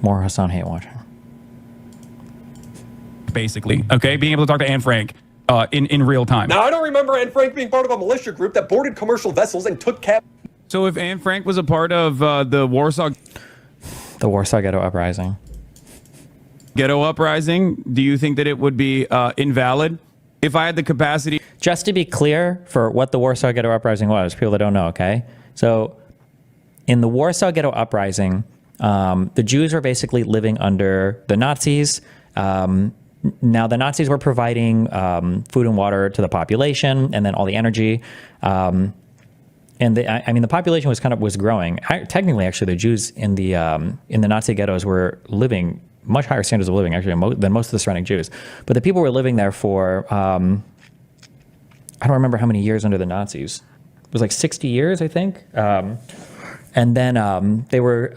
More Hasan hate watching. Basically, okay? Being able to talk to Anne Frank in real time. Now, I don't remember Anne Frank being part of a militia group that boarded commercial vessels and took So if Anne Frank was a part of the Warsaw Ghetto Uprising. Ghetto Uprising, do you think that it would be invalid? If I had the capacity... Just to be clear for what the Warsaw Ghetto Uprising was, people that don't know, okay? So in the Warsaw Ghetto Uprising, the Jews were basically living under the Nazis. Now, the Nazis were providing food and water to the population, and then all the energy. And I mean, the population was growing. Technically, actually, the Jews in the Nazi ghettos were living much higher standards of living, actually, than most of the surrounding Jews. But the people were living there for I don't remember how many years under the Nazis. It was like 60 years, I think. And then they were.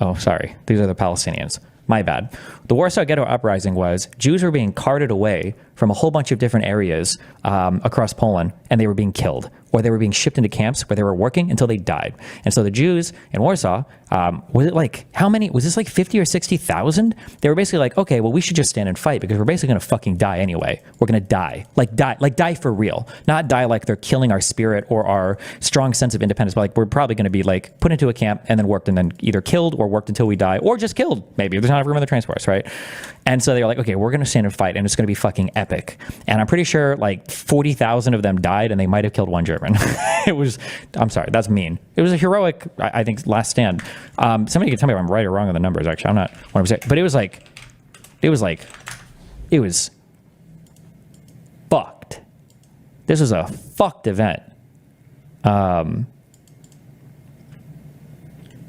Oh, sorry, these are the Palestinians. My bad. The Warsaw Ghetto Uprising was Jews were being carted away from a whole bunch of different areas across Poland, and they were being killed, or they were being shipped into camps where they were working until they died. And so the Jews in Warsaw, was it like, how many, was this like 50 or 60,000? They were basically like, okay, well, we should just stand and fight because we're basically going to fucking die anyway. We're going to die, like die for real, not die like they're killing our spirit or our strong sense of independence, but like we're probably going to be like put into a camp and then worked and then either killed or worked until we die or just killed. Maybe there's not room in the transports, right? And so they were like, okay, we're going to stand and fight and it's going to be fucking epic. And I'm pretty sure like 40,000 of them died and they might have killed one German. It was, I'm sorry, that's mean. It was a heroic, I think, last stand. Somebody can tell me if I'm right or wrong on the numbers, actually. I'm not 100%. But it was fucked. This was a fucked event.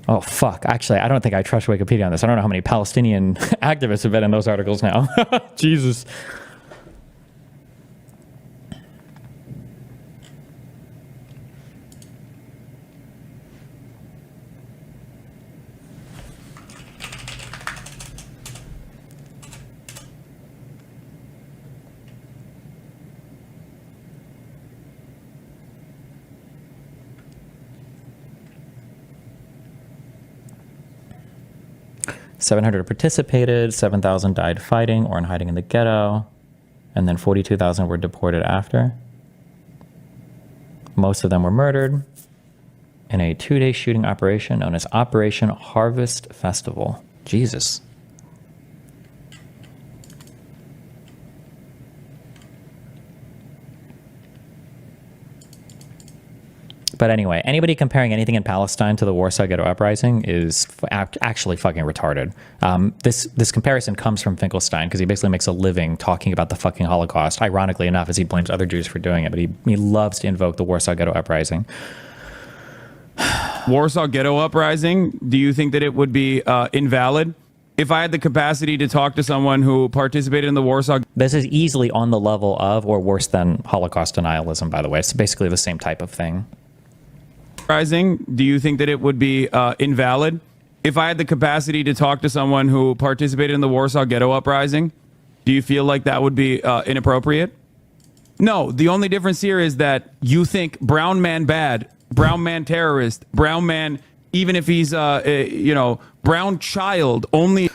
Oh, fuck. Actually, I don't think I trust Wikipedia on this. I don't know how many Palestinian activists have been in those articles now. Jesus. $700 participated, 7,000 died fighting or in hiding in the ghetto, and then 42,000 were deported after. Most of them were murdered in a 2-day shooting operation known as Operation Harvest Festival. Jesus. But anyway, anybody comparing anything in Palestine to the Warsaw Ghetto Uprising is actually fucking retarded. This comparison comes from Finkelstein because he basically makes a living talking about the fucking Holocaust, ironically enough, as he blames other Jews for doing it. But he loves to invoke the Warsaw Ghetto Uprising. Warsaw Ghetto Uprising, do you think that it would be invalid? If I had the capacity to talk to someone who participated in the Warsaw... This is easily on the level of or worse than Holocaust denialism, by the way. It's basically the same type of thing. Do you think that it would be invalid? If I had the capacity to talk to someone who participated in the Warsaw Ghetto Uprising, do you feel like that would be inappropriate? No, the only difference here is that you think brown man bad, brown man terrorist, brown man, even if he's, brown child, only...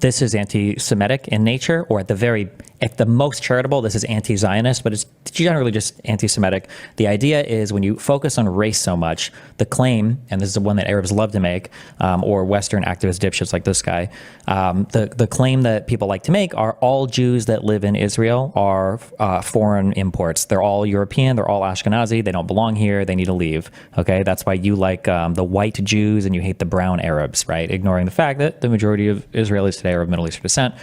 This is anti-Semitic in nature, or at the most charitable, this is anti-Zionist, but it's generally just anti-Semitic. The idea is when you focus on race so much, the claim, and this is the one that Arabs love to make, or Western activist dipshits like this guy, the claim that people like to make are all Jews that live in Israel are foreign imports. They're all European, they're all Ashkenazi, they don't belong here, they need to leave. Okay, that's why you like the white Jews and you hate the brown Arabs, right? Ignoring the fact that the majority of Israelis today are of Middle Eastern descent,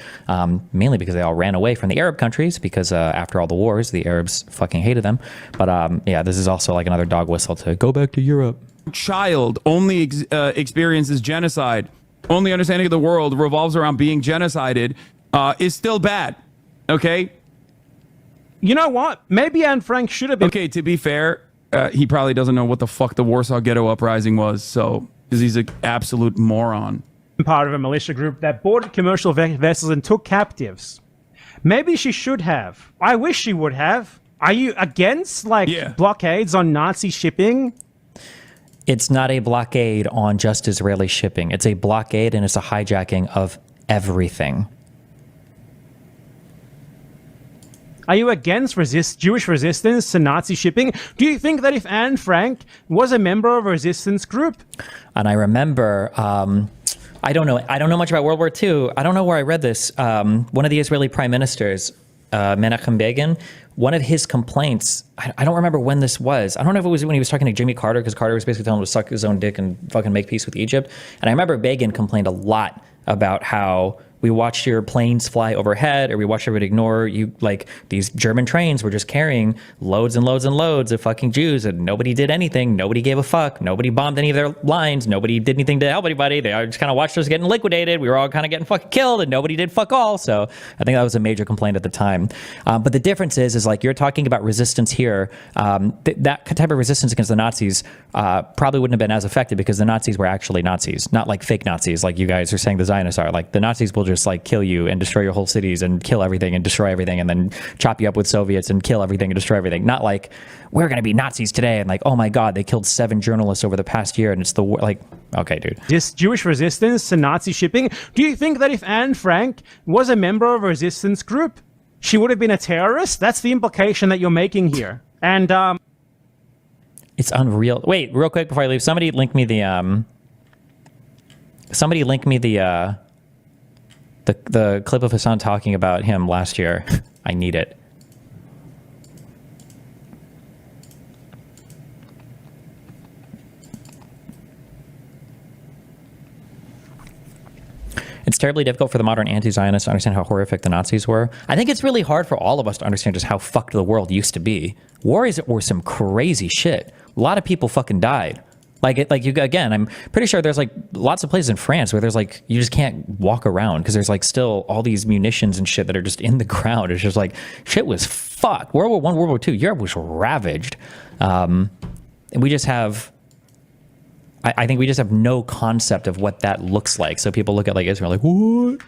mainly because they all ran away from the Arab countries because after all the wars, the Arabs fucking hated them. But yeah, this is also like another dog whistle to go back to Europe. Child only experiences genocide. Only understanding of the world revolves around being genocided is still bad. Okay? You know what? Maybe Anne Frank should have been... Okay, to be fair, he probably doesn't know what the fuck the Warsaw Ghetto Uprising was, so... because he's an absolute moron. Part of a militia group that boarded commercial vessels and took captives. Maybe she should have. I wish she would have. Are you against, like, blockades on Nazi shipping? It's not a blockade on just Israeli shipping. It's a blockade and it's a hijacking of everything. Are you against Jewish resistance to Nazi shipping? Do you think that if Anne Frank was a member of a resistance group? And I remember, I don't know much about World War II. I don't know where I read this. One of the Israeli prime ministers, Menachem Begin, one of his complaints, I don't remember when this was. I don't know if it was when he was talking to Jimmy Carter, because Carter was basically telling him to suck his own dick and fucking make peace with Egypt. And I remember Begin complained a lot about how we watched your planes fly overhead, or we watched everybody ignore you. Like, these German trains were just carrying loads and loads and loads of fucking Jews, and nobody did anything. Nobody gave a fuck. Nobody bombed any of their lines. Nobody did anything to help anybody. They all just kind of watched us getting liquidated. We were all kind of getting fucking killed, and nobody did fuck all. So I think that was a major complaint at the time. But the difference is like, you're talking about resistance here. That type of resistance against the Nazis probably wouldn't have been as effective, because the Nazis were actually Nazis, not like fake Nazis like you guys are saying the Zionists are. Like, the Nazis will just like kill you and destroy your whole cities and kill everything and destroy everything, and then chop you up with Soviets and kill everything and destroy everything. Not like, we're going to be Nazis today and like, oh my God, they killed 7 journalists over the past year and it's the like, okay, dude. This Jewish resistance to Nazi shipping. Do you think that if Anne Frank was a member of a resistance group, she would have been a terrorist? That's the implication that you're making here. And It's unreal. Wait, real quick before I leave, somebody link me the the clip of Hasan talking about him last year. I need it. It's terribly difficult for the modern anti-Zionists to understand how horrific the Nazis were. I think it's really hard for all of us to understand just how fucked the world used to be. Wars were some crazy shit. A lot of people fucking died. Again, I'm pretty sure there's like lots of places in France where there's like, you just can't walk around because there's like still all these munitions and shit that are just in the ground. It's just like, shit was fucked. World War I, World War II, Europe was ravaged. And we just have, I think we just have no concept of what that looks like. So people look at like Israel like, what?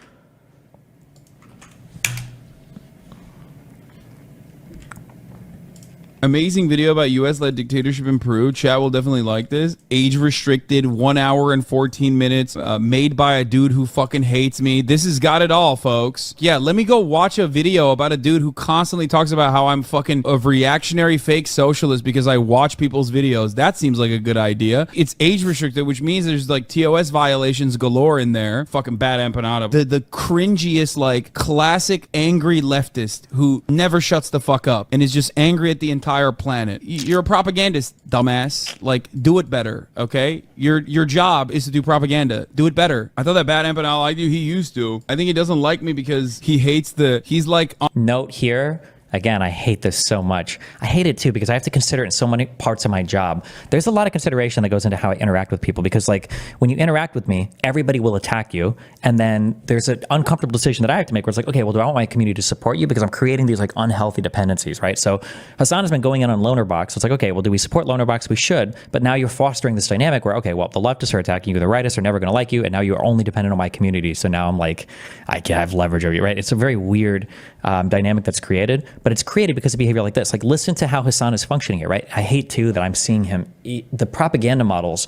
Amazing video about U.S.-led dictatorship in Peru. Chat will definitely like this. Age-restricted, 1 hour and 14 minutes. Made by a dude who fucking hates me. This has got it all, folks. Yeah, let me go watch a video about a dude who constantly talks about how I'm fucking a reactionary fake socialist because I watch people's videos. That seems like a good idea. It's age-restricted, which means there's like TOS violations galore in there. Fucking bad empanada. The cringiest, like, classic angry leftist who never shuts the fuck up and is just angry at the entire planet. You're a propagandist, dumbass. Like, do it better, okay? Your job is to do propaganda. Do it better. I thought that bad empanada I do, he used to. I think he doesn't like me because he hates he's like... Note here, again, I hate this so much. I hate it too because I have to consider it in so many parts of my job. There's a lot of consideration that goes into how I interact with people because, like, when you interact with me, everybody will attack you. And then there's an uncomfortable decision that I have to make where it's like, okay, well, do I want my community to support you? Because I'm creating these like unhealthy dependencies, right? So Hasan has been going in on Loanerbox. So it's like, okay, well, do we support Loanerbox? We should. But now you're fostering this dynamic where, okay, well, the leftists are attacking you, the rightists are never going to like you, and now you're only dependent on my community. So now I'm like, I have leverage over you, right? It's a very weird dynamic that's created, but it's created because of behavior like this. Like, listen to how Hasan is functioning here, right? I hate too that I'm seeing him the propaganda models.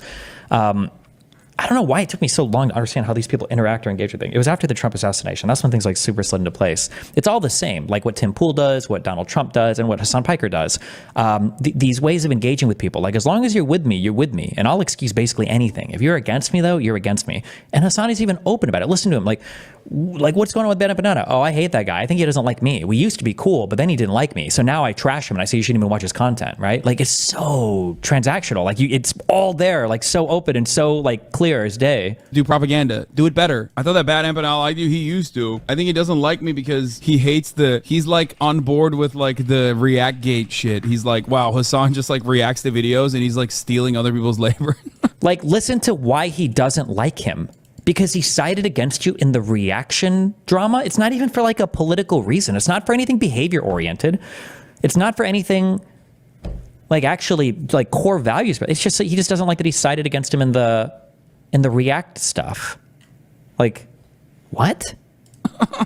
I don't know why it took me so long to understand how these people interact or engage with things. It was after the Trump assassination. That's when things like super slid into place. It's all the same, like what Tim Pool does, what Donald Trump does, and what Hasan Piker does. These ways of engaging with people, like as long as you're with me, and I'll excuse basically anything. If you're against me, though, you're against me. And Hasan is even open about it. Listen to him, like what's going on with Ben Banana? Oh, I hate that guy. I think he doesn't like me. We used to be cool, but then he didn't like me. So now I trash him and I say you shouldn't even watch his content, right? Like, it's so transactional. Like, it's all there, like so open and so like clear as day. Do propaganda. Do it better. I thought that bad empanada I do, he used to. I think he doesn't like me because he hates he's like on board with like the Reactgate shit. He's like, wow, Hasan just like reacts to videos and he's like stealing other people's labor. Like, listen to why he doesn't like him. Because he sided against you in the reaction drama. It's not even for like a political reason. It's not for anything behavior oriented. It's not for anything like actually like core values. But it's just that he just doesn't like that he sided against him in the react stuff. Like, what?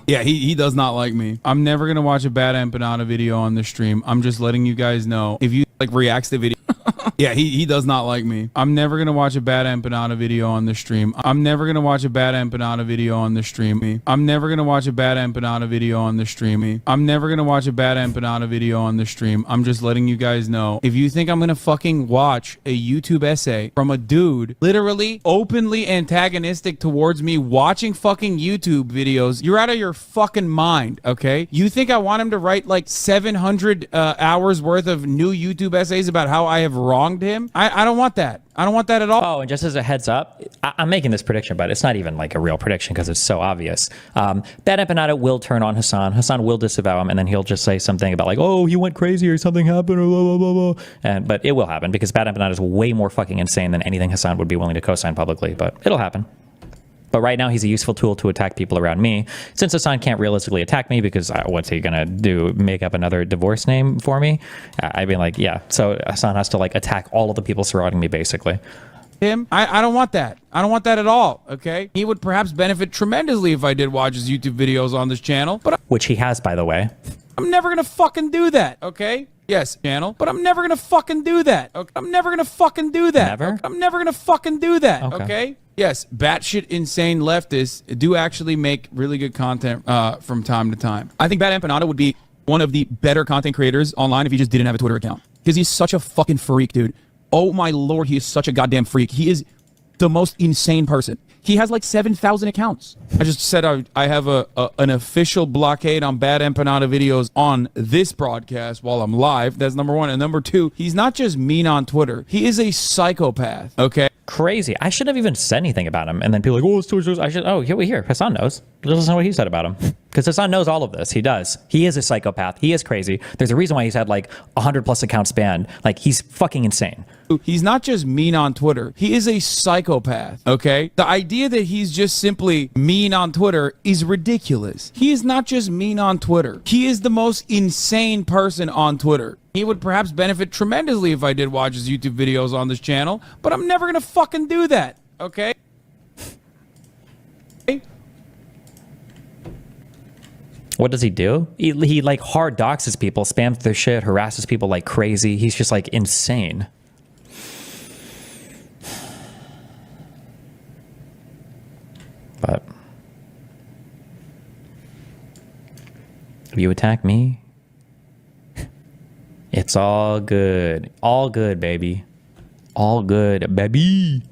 Yeah, he does not like me. I'm never gonna watch a bad empanada video on the stream. I'm just letting you guys know. If you like reacts to video. Yeah, he does not like me. I'm never gonna watch a bad empanada video on the stream. I'm never gonna watch a bad empanada video on the stream. I'm never gonna watch a bad empanada video on the stream. I'm never gonna watch a bad empanada video on the stream. I'm just letting you guys know. If you think I'm gonna fucking watch a YouTube essay from a dude literally openly antagonistic towards me watching fucking YouTube videos, you're out of your fucking mind, okay? You think I want him to write like 700 hours worth of new YouTube essays about how I have wronged him? I don't want that. I don't want that at all. Oh, and just as a heads up, I'm making this prediction, but it's not even like a real prediction because it's so obvious. Bad Empanada will turn on Hasan. Hasan will disavow him, and then he'll just say something about like, oh, he went crazy or something happened or blah, blah, blah, blah. But it will happen because Bad Empanada is way more fucking insane than anything Hasan would be willing to co-sign publicly, but it'll happen. But right now, he's a useful tool to attack people around me. Since Hasan can't realistically attack me because what's he going to do, make up another divorce name for me? I'd be like, yeah. So Hasan has to like attack all of the people surrounding me, basically. I don't want that. I don't want that at all, okay? He would perhaps benefit tremendously if I did watch his YouTube videos on this channel, but Which he has, by the way. I'm never going to fucking do that, okay? Yes, channel, but I'm never going to fucking do that. Okay? I'm never going to fucking do that. Never? Okay? I'm never going to fucking do that, Okay. okay? Yes, batshit insane leftists do actually make really good content from time to time. I think Bad Empanada would be one of the better content creators online if he just didn't have a Twitter account. Because he's such a fucking freak, dude. Oh my lord, he is such a goddamn freak. He is the most insane person. He has like 7,000 accounts. I just said I have an official blockade on Bad Empanada videos on this broadcast while I'm live. That's number one. And number two, he's not just mean on Twitter. He is a psychopath, okay? Crazy. I shouldn't have even said anything about him. And then people are like, oh, it's Twitter. I should. Oh, here. Hasan knows. Listen to what he said about him. Because Hasan knows all of this. He does. He is a psychopath. He is crazy. There's a reason why he's had like 100 plus accounts banned. Like, he's fucking insane. He's not just mean on Twitter. He is a psychopath, okay? The idea that he's just simply mean on Twitter is ridiculous. He is not just mean on Twitter. He is the most insane person on Twitter. He would perhaps benefit tremendously if I did watch his YouTube videos on this channel, but I'm never gonna fucking do that, okay? What does he do? He like hard doxes people, spams their shit, harasses people like crazy. He's just like insane. But if you attack me, it's all good. All good, baby. All good, baby.